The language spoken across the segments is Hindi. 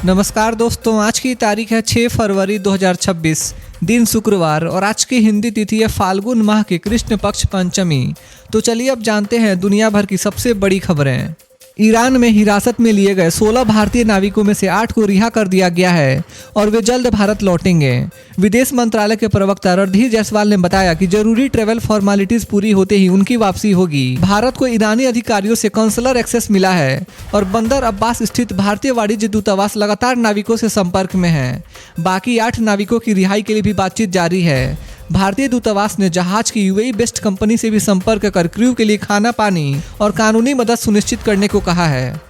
नमस्कार दोस्तों, आज की तारीख है 6 फरवरी 2026, दिन शुक्रवार और आज की हिंदी तिथि है फाल्गुन माह की कृष्ण पक्ष पंचमी। तो चलिए अब जानते हैं दुनिया भर की सबसे बड़ी खबरें। ईरान में हिरासत में लिए गए 16 भारतीय नाविकों में से 8 को रिहा कर दिया गया है और वे जल्द भारत लौटेंगे। विदेश मंत्रालय के प्रवक्ता रणधीर जायसवाल ने बताया कि जरूरी ट्रैवल फॉर्मेलिटीज पूरी होते ही उनकी वापसी होगी। भारत को ईरानी अधिकारियों से कंसुलर एक्सेस मिला है और बंदर अब्बास स्थित भारतीय वाणिज्य दूतावास लगातार नाविकों से संपर्क में है। बाकी 8 नाविकों की रिहाई के लिए भी बातचीत जारी है। भारतीय दूतावास ने जहाज की यूएई बेस्ड कंपनी से भी संपर्क कर क्रू के लिए खाना पानी और कानूनी मदद सुनिश्चित करने को कहा है।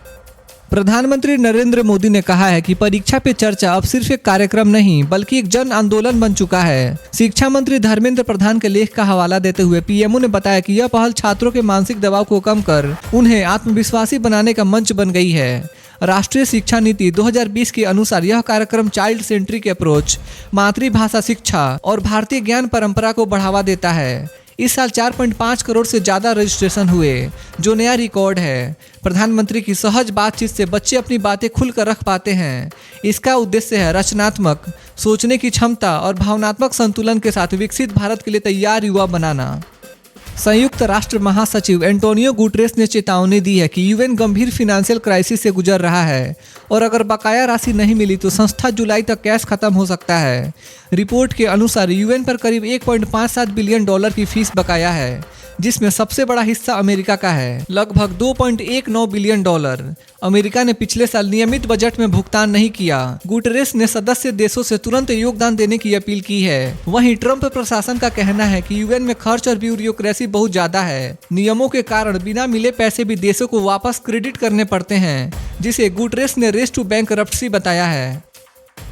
प्रधानमंत्री नरेंद्र मोदी ने कहा है कि परीक्षा पे चर्चा अब सिर्फ एक कार्यक्रम नहीं बल्कि एक जन आंदोलन बन चुका है। शिक्षा मंत्री धर्मेंद्र प्रधान के लेख का हवाला देते हुए पीएमओ ने बताया कि यह पहल छात्रों के मानसिक दबाव को कम कर उन्हें आत्मविश्वासी बनाने का मंच बन गई है। राष्ट्रीय शिक्षा नीति 2020 के अनुसार यह कार्यक्रम चाइल्ड सेंट्रिक अप्रोच, मातृभाषा शिक्षा और भारतीय ज्ञान परंपरा को बढ़ावा देता है। इस साल 4.5 करोड़ से ज़्यादा रजिस्ट्रेशन हुए, जो नया रिकॉर्ड है। प्रधानमंत्री की सहज बातचीत से बच्चे अपनी बातें खुलकर रख पाते हैं। इसका उद्देश्य है रचनात्मक सोचने की क्षमता और भावनात्मक संतुलन के साथ विकसित भारत के लिए तैयार युवा बनाना। संयुक्त राष्ट्र महासचिव एंटोनियो गुटेरेस ने चेतावनी दी है कि यूएन गंभीर फाइनेंशियल क्राइसिस से गुजर रहा है और अगर बकाया राशि नहीं मिली तो संस्था जुलाई तक कैश खत्म हो सकता है। रिपोर्ट के अनुसार यूएन पर करीब 1.57 बिलियन डॉलर की फीस बकाया है, जिसमें सबसे बड़ा हिस्सा अमेरिका का है, लगभग 2.19 बिलियन डॉलर। अमेरिका ने पिछले साल नियमित बजट में भुगतान नहीं किया। गुटेरेस ने सदस्य देशों से तुरंत योगदान देने की अपील की है। वहीं ट्रंप प्रशासन का कहना है कि यूएन में खर्च और ब्यूरोक्रेसी बहुत ज्यादा है। नियमों के कारण बिना मिले पैसे भी देशों को वापस क्रेडिट करने पड़ते हैं, जिसे गुटेरेस ने रेस टू बैंकरप्सी बताया है।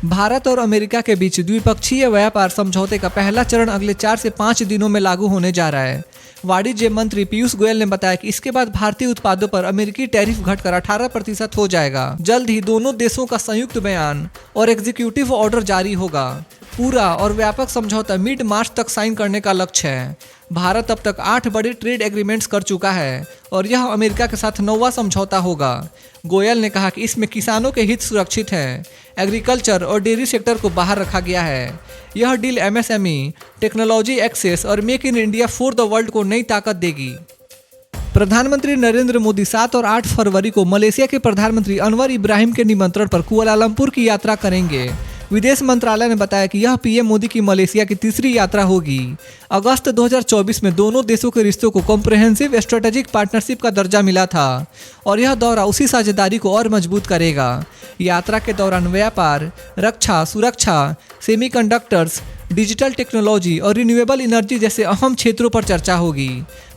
भारत और अमेरिका के बीच द्विपक्षीय व्यापार समझौते का पहला चरण अगले 4 से 5 दिनों में लागू होने जा रहा है। वाणिज्य मंत्री पीयूष गोयल ने बताया कि इसके बाद भारतीय उत्पादों पर अमेरिकी टैरिफ घटकर 18% हो जाएगा। जल्द ही दोनों देशों का संयुक्त बयान और एग्जीक्यूटिव ऑर्डर जारी होगा। पूरा और व्यापक समझौता मिड मार्च तक साइन करने का लक्ष्य है। भारत अब तक 8 बड़े ट्रेड एग्रीमेंट्स कर चुका है और यह अमेरिका के साथ 9वां समझौता होगा। गोयल ने कहा कि इसमें किसानों के हित सुरक्षित हैं, एग्रीकल्चर और डेयरी सेक्टर को बाहर रखा गया है। यह डील एमएसएमई, टेक्नोलॉजी एक्सेस और make in India for the world को नई ताकत देगी। प्रधानमंत्री नरेंद्र मोदी 7 और 8 फरवरी को मलेशिया के प्रधानमंत्री अनवर इब्राहिम के निमंत्रण पर कुआलालंपुर की यात्रा करेंगे। विदेश मंत्रालय ने बताया कि यह पीएम मोदी की मलेशिया की तीसरी यात्रा होगी। अगस्त 2024 में दोनों देशों के रिश्तों को कॉम्प्रिहेंसिव स्ट्रेटेजिक पार्टनरशिप का दर्जा मिला था और यह दौरा उसी साझेदारी को और मजबूत करेगा। यात्रा के दौरान व्यापार, रक्षा, सुरक्षा, सेमीकंडक्टर्स, डिजिटल टेक्नोलॉजी और रिन्यूएबल एनर्जी जैसे अहम क्षेत्रों पर चर्चा होगी।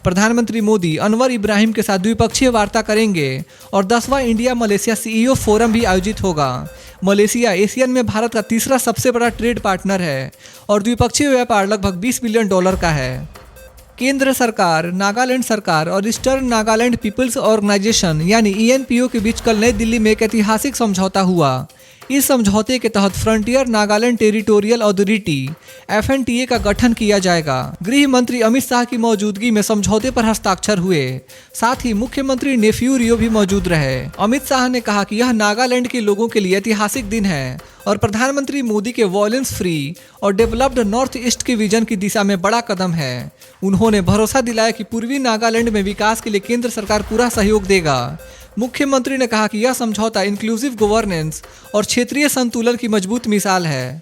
प्रधानमंत्री मोदी अनवर इब्राहिम के साथ द्विपक्षीय वार्ता करेंगे और 10वां इंडिया मलेशिया सीईओ फोरम भी आयोजित होगा। मलेशिया एशियन में भारत का तीसरा सबसे बड़ा ट्रेड पार्टनर है और द्विपक्षीय व्यापार लगभग 20 बिलियन डॉलर का है। केंद्र सरकार, नागालैंड सरकार और ईस्टर्न नागालैंड पीपल्स ऑर्गेनाइजेशन यानी ईएनपीओ के बीच कल नई दिल्ली में एक ऐतिहासिक समझौता हुआ। इस समझौते के तहत फ्रंटियर नागालैंड टेरिटोरियल अथॉरिटी एफएनटीए का गठन किया जाएगा। गृह मंत्री अमित शाह की मौजूदगी में समझौते पर हस्ताक्षर हुए। साथ ही मुख्यमंत्री नेफ्यू रियो भी मौजूद रहे। अमित शाह ने कहा कि यह नागालैंड के लोगों के लिए ऐतिहासिक दिन है और प्रधानमंत्री मोदी के वॉयलेंस फ्री और डेवलप्ड नॉर्थ ईस्ट के विजन की दिशा में बड़ा कदम है। उन्होंने भरोसा दिलाया कि पूर्वी नागालैंड में विकास के लिए केंद्र सरकार पूरा सहयोग देगा। मुख्यमंत्री ने कहा कि यह समझौता इंक्लूसिव गवर्नेंस और क्षेत्रीय संतुलन की मजबूत मिसाल है।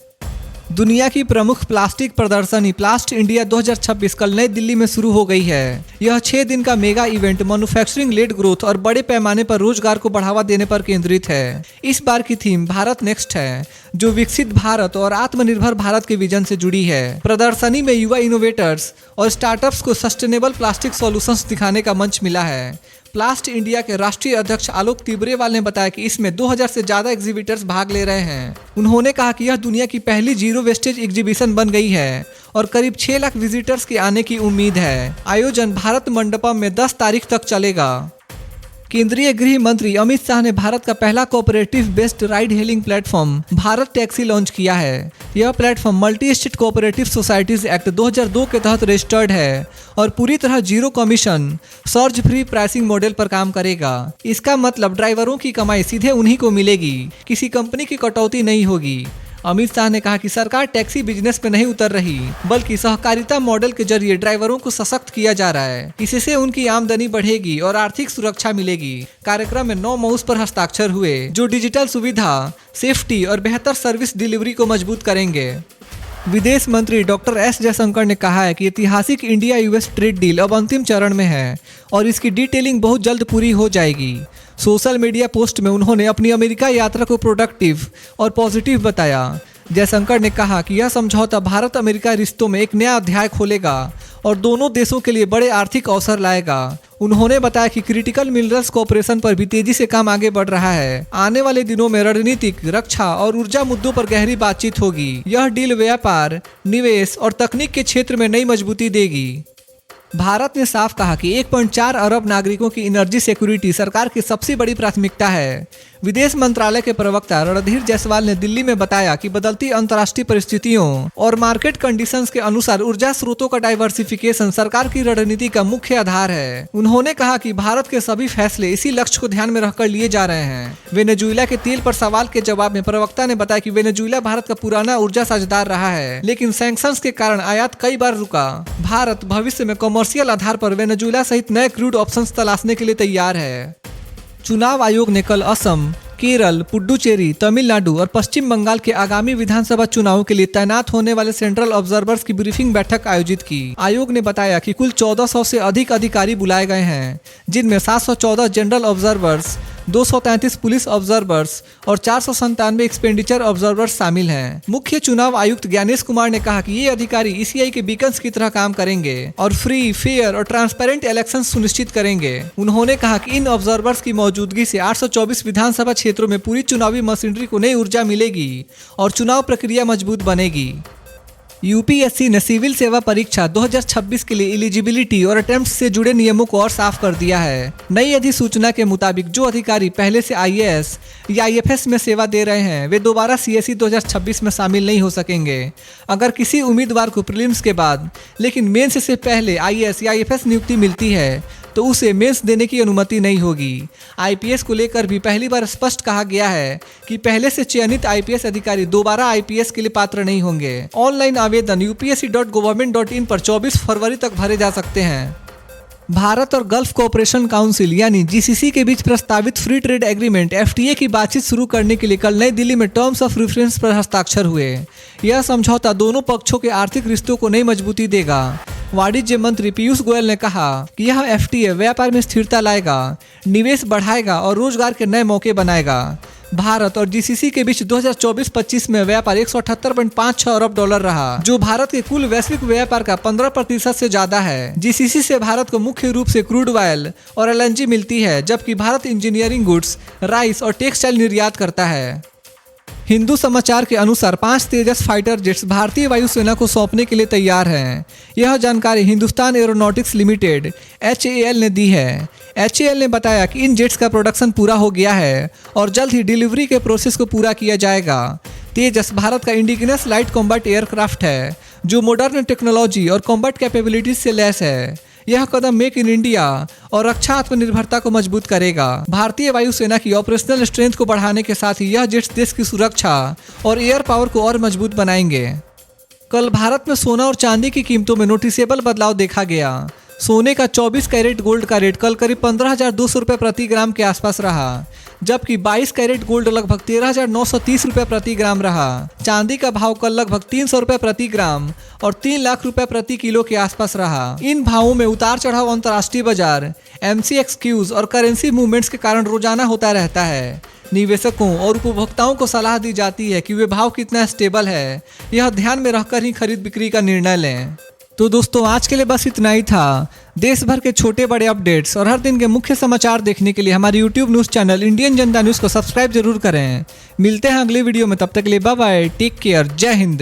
दुनिया की प्रमुख प्लास्टिक प्रदर्शनी प्लास्ट इंडिया 2026 कल नई दिल्ली में शुरू हो गई है। यह 6 दिन का mega event manufacturing led growth और बड़े पैमाने पर रोजगार को बढ़ावा देने पर केंद्रित है। इस बार की थीम भारत नेक्स्ट है, जो विकसित भारत और आत्मनिर्भर भारत के विजन से जुड़ी है। प्रदर्शनी में युवा इनोवेटर्स और स्टार्टअप्स को सस्टेनेबल प्लास्टिक सॉल्यूशंस दिखाने का मंच मिला है। प्लास्ट इंडिया के राष्ट्रीय अध्यक्ष आलोक तिब्रेवाल ने बताया कि इसमें 2000 से ज्यादा एग्जीबिटर्स भाग ले रहे हैं। उन्होंने कहा कि यह दुनिया की पहली जीरो वेस्टेज एग्जीबिशन बन गई है और करीब 6 लाख विजिटर्स के आने की उम्मीद है। आयोजन भारत मंडपम में 10 तारीख तक चलेगा। केंद्रीय गृह मंत्री अमित शाह ने भारत का पहला cooperative based ride hailing platform Bharat taxi launch किया है। यह platform multi state cooperative societies act 2002 के तहत रजिस्टर्ड है और पूरी तरह zero commission surge free pricing model पर काम करेगा। इसका मतलब ड्राइवरों की कमाई सीधे उन्हीं को मिलेगी, किसी कंपनी की कटौती नहीं होगी। अमित शाह ने कहा कि सरकार टैक्सी बिजनेस में नहीं उतर रही, बल्कि सहकारिता मॉडल के जरिए ड्राइवरों को सशक्त किया जा रहा है। इससे उनकी आमदनी बढ़ेगी और आर्थिक सुरक्षा मिलेगी। कार्यक्रम में 9 मऊस पर हस्ताक्षर हुए, जो डिजिटल सुविधा, सेफ्टी और बेहतर सर्विस डिलीवरी को मजबूत करेंगे। विदेश मंत्री डॉक्टर एस जयशंकर ने कहा है कि ऐतिहासिक इंडिया यूएस ट्रेड डील अब अंतिम चरण में है और इसकी डिटेलिंग बहुत जल्द पूरी हो जाएगी। सोशल मीडिया पोस्ट में उन्होंने अपनी अमेरिका यात्रा को प्रोडक्टिव और पॉजिटिव बताया। जयशंकर ने कहा कि यह समझौता भारत अमेरिका रिश्तों में एक नया अध्याय खोलेगा और दोनों देशों के लिए बड़े आर्थिक अवसर लाएगा। उन्होंने बताया कि क्रिटिकल मिनरल्स कॉर्पोरेशन पर भी तेजी से काम आगे बढ़ रहा है। आने वाले दिनों में रणनीतिक, रक्षा और ऊर्जा मुद्दों पर गहरी बातचीत होगी। यह डील व्यापार, निवेश और तकनीक के क्षेत्र में नई मजबूती देगी। भारत ने साफ कहा कि 1.4 अरब नागरिकों की एनर्जी सिक्योरिटी सरकार की सबसे बड़ी प्राथमिकता है। विदेश मंत्रालय के प्रवक्ता रणधीर जायसवाल ने दिल्ली में बताया कि बदलती अंतर्राष्ट्रीय परिस्थितियों और मार्केट कंडीशंस के अनुसार ऊर्जा स्रोतों का डाइवर्सिफिकेशन सरकार की रणनीति का मुख्य आधार है। उन्होंने कहा कि भारत के सभी फैसले इसी लक्ष्य को ध्यान में रखकर लिए जा रहे हैं। वेनेजुएला के तेल पर सवाल के जवाब में प्रवक्ता ने बताया कि वेनेजुएला भारत का पुराना ऊर्जा साझेदार रहा है, लेकिन सैंक्शंस के कारण आयात कई बार रुका। भारत भविष्य में कमर्शियल आधार पर वेनेजुएला सहित नए क्रूड ऑप्शंस तलाशने के लिए तैयार है। चुनाव आयोग ने कल असम, केरल, पुडुचेरी, तमिलनाडु और पश्चिम बंगाल के आगामी विधानसभा चुनावों के लिए तैनात होने वाले सेंट्रल ऑब्जर्वर्स की ब्रीफिंग बैठक आयोजित की। आयोग ने बताया कि कुल 1400 से अधिक अधिकारी बुलाए गए हैं, जिनमें 714 जनरल ऑब्जर्वर्स, 233 पुलिस ऑब्जर्वर्स और 497 एक्सपेंडिचर ऑब्जर्वर्स शामिल हैं। मुख्य चुनाव आयुक्त ज्ञानेश कुमार ने कहा कि ये अधिकारी ईसीआई के बीकन्स की तरह काम करेंगे और फ्री, फेयर और ट्रांसपेरेंट इलेक्शन सुनिश्चित करेंगे। उन्होंने कहा कि इन ऑब्जर्वर्स की मौजूदगी से 824 विधानसभा क्षेत्रों में पूरी चुनावी मशीनरी को नई ऊर्जा मिलेगी और चुनाव प्रक्रिया मजबूत बनेगी। यूपीएससी ने सिविल सेवा परीक्षा 2026 के लिए एलिजिबिलिटी और अटेम्प्ट से जुड़े नियमों को और साफ कर दिया है। नई अधिसूचना के मुताबिक जो अधिकारी पहले से आईएएस या आईएफएस में सेवा दे रहे हैं, वे दोबारा सीएसई 2026 में शामिल नहीं हो सकेंगे। अगर किसी उम्मीदवार को प्रीलिम्स के बाद लेकिन मेंस से पहले आईएएस या आईएफएस नियुक्ति मिलती है तो उसे मेंस देने की अनुमति नहीं होगी। आईपीएस को लेकर भी पहली बार स्पष्ट कहा गया है कि पहले से चयनित आईपीएस अधिकारी दोबारा आईपीएस के लिए पात्र नहीं होंगे। ऑनलाइन आवेदन upsc.government.in पर 24 फरवरी तक भरे जा सकते हैं। भारत और गल्फ कोऑपरेशन काउंसिल यानी जीसीसी के बीच प्रस्तावित फ्री ट्रेड एग्रीमेंट एफटीए की बातचीत शुरू करने के लिए कल नई दिल्ली में टर्म्स ऑफ रेफरेंस पर हस्ताक्षर हुए। यह समझौता दोनों पक्षों के आर्थिक रिश्तों को नई मजबूती देगा। वाणिज्य मंत्री पीयूष गोयल ने कहा कि यह एफटीए व्यापार में स्थिरता लाएगा, निवेश बढ़ाएगा और रोजगार के नए मौके बनाएगा। भारत और जीसीसी के बीच 2024-25 में व्यापार 178.56 अरब डॉलर रहा, जो भारत के कुल वैश्विक व्यापार का 15% से ज्यादा है। जीसीसी से भारत को मुख्य रूप से क्रूड ऑयल और एलएनजी मिलती है, जबकि भारत इंजीनियरिंग गुड्स, राइस और टेक्सटाइल निर्यात करता है। हिंदू समाचार के अनुसार 5 तेजस फाइटर जेट्स भारतीय वायुसेना को सौंपने के लिए तैयार हैं। यह जानकारी हिंदुस्तान एरोनॉटिक्स लिमिटेड HAL ने दी है। HAL ने बताया कि इन जेट्स का प्रोडक्शन पूरा हो गया है और जल्द ही डिलीवरी के प्रोसेस को पूरा किया जाएगा। तेजस भारत का इंडिजिनस लाइट कॉम्बैट एयरक्राफ्ट है, जो मॉडर्न टेक्नोलॉजी और कॉम्बैट कैपेबिलिटीज से लैस है। यह कदम मेक इन इंडिया और रक्षा आत्मनिर्भरता को मजबूत करेगा। भारतीय वायुसेना की ऑपरेशनल स्ट्रेंथ को बढ़ाने के साथ ही यह जेट्स देश की सुरक्षा और एयर पावर को और मजबूत बनाएंगे। कल भारत में सोना और चांदी की कीमतों में नोटिसेबल बदलाव देखा गया। सोने का 24 कैरेट गोल्ड का रेट कल करीब 15,200 रुपये प्रति ग्राम के आसपास रहा, जबकि 22 कैरेट गोल्ड लगभग 13,930 रुपये प्रति ग्राम रहा। चांदी का भाव कल लगभग 300 रुपये प्रति ग्राम और 3 लाख रुपए प्रति किलो के आसपास रहा। इन भावों में उतार चढ़ाव अंतर्राष्ट्रीय बाजार, MCX और करेंसी मूवमेंट्स के कारण रोजाना होता रहता है। निवेशकों और उपभोक्ताओं को सलाह दी जाती है कि वे भाव कितना स्टेबल है, यह ध्यान में रखकर ही खरीद बिक्री का निर्णय लें। तो दोस्तों, आज के लिए बस इतना ही था। देश भर के छोटे बड़े अपडेट्स और हर दिन के मुख्य समाचार देखने के लिए हमारे YouTube न्यूज़ चैनल इंडियन जनता न्यूज़ को सब्सक्राइब जरूर करें। मिलते हैं अगले वीडियो में, तब तक के लिए बाय बाय, टेक केयर, जय हिंद।